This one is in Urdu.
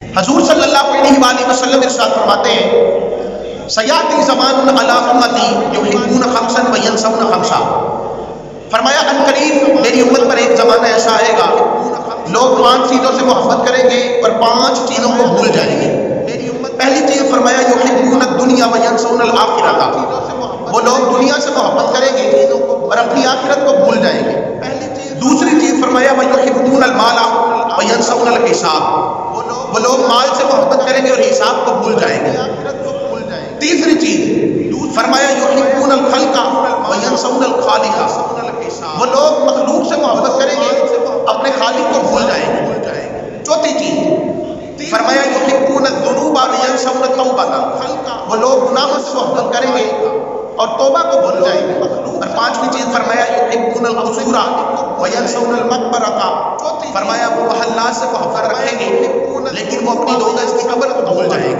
حضور صلی اللہ علیہ وآلہ وسلم ارشاد فرماتے ہیں سیاتی زمان علی امتی یحبون خمسا وینسون خمسا، فرمایا ان قریب میری امت پر ایک زمانہ ایسا آئے گا لوگ 5 چیزوں سے محبت کریں گے اور 5 چیزوں کو بھول جائیں گے۔ پہلی چیز فرمایا یحبون الدنیا وینسون الآخرہ، وہ لوگ دنیا سے محبت کریں گے اور اپنی آخرت کو بھول جائیں گے۔ دوسری چیز فرمایا ویحبون المال وینسون الحساب، وہ لوگ مال سے محبت کریں گے اور حساب کو بھول جائیں گے۔ تیسری چیز فرمایا یحبون الخلق وینسون الخالق، وہ لوگ مخلوق سے محبت کریں گے اپنے خالق کو بھول جائیں گے۔ چوتھی چیز فرمایا یحبون الذنوب وینسون التوبہ، وہ لوگ گناہوں سے محبت کریں گے اور توبہ کو بھول جائیں گے۔ اور پانچویں چیز فرمایا یحبون القصور وینسون المقبرہ، فرمایا وہ محلات سے محبت رکھیں گے لیکن وہ اپنی 2 گز کی قبر کو بھول جائیں گے۔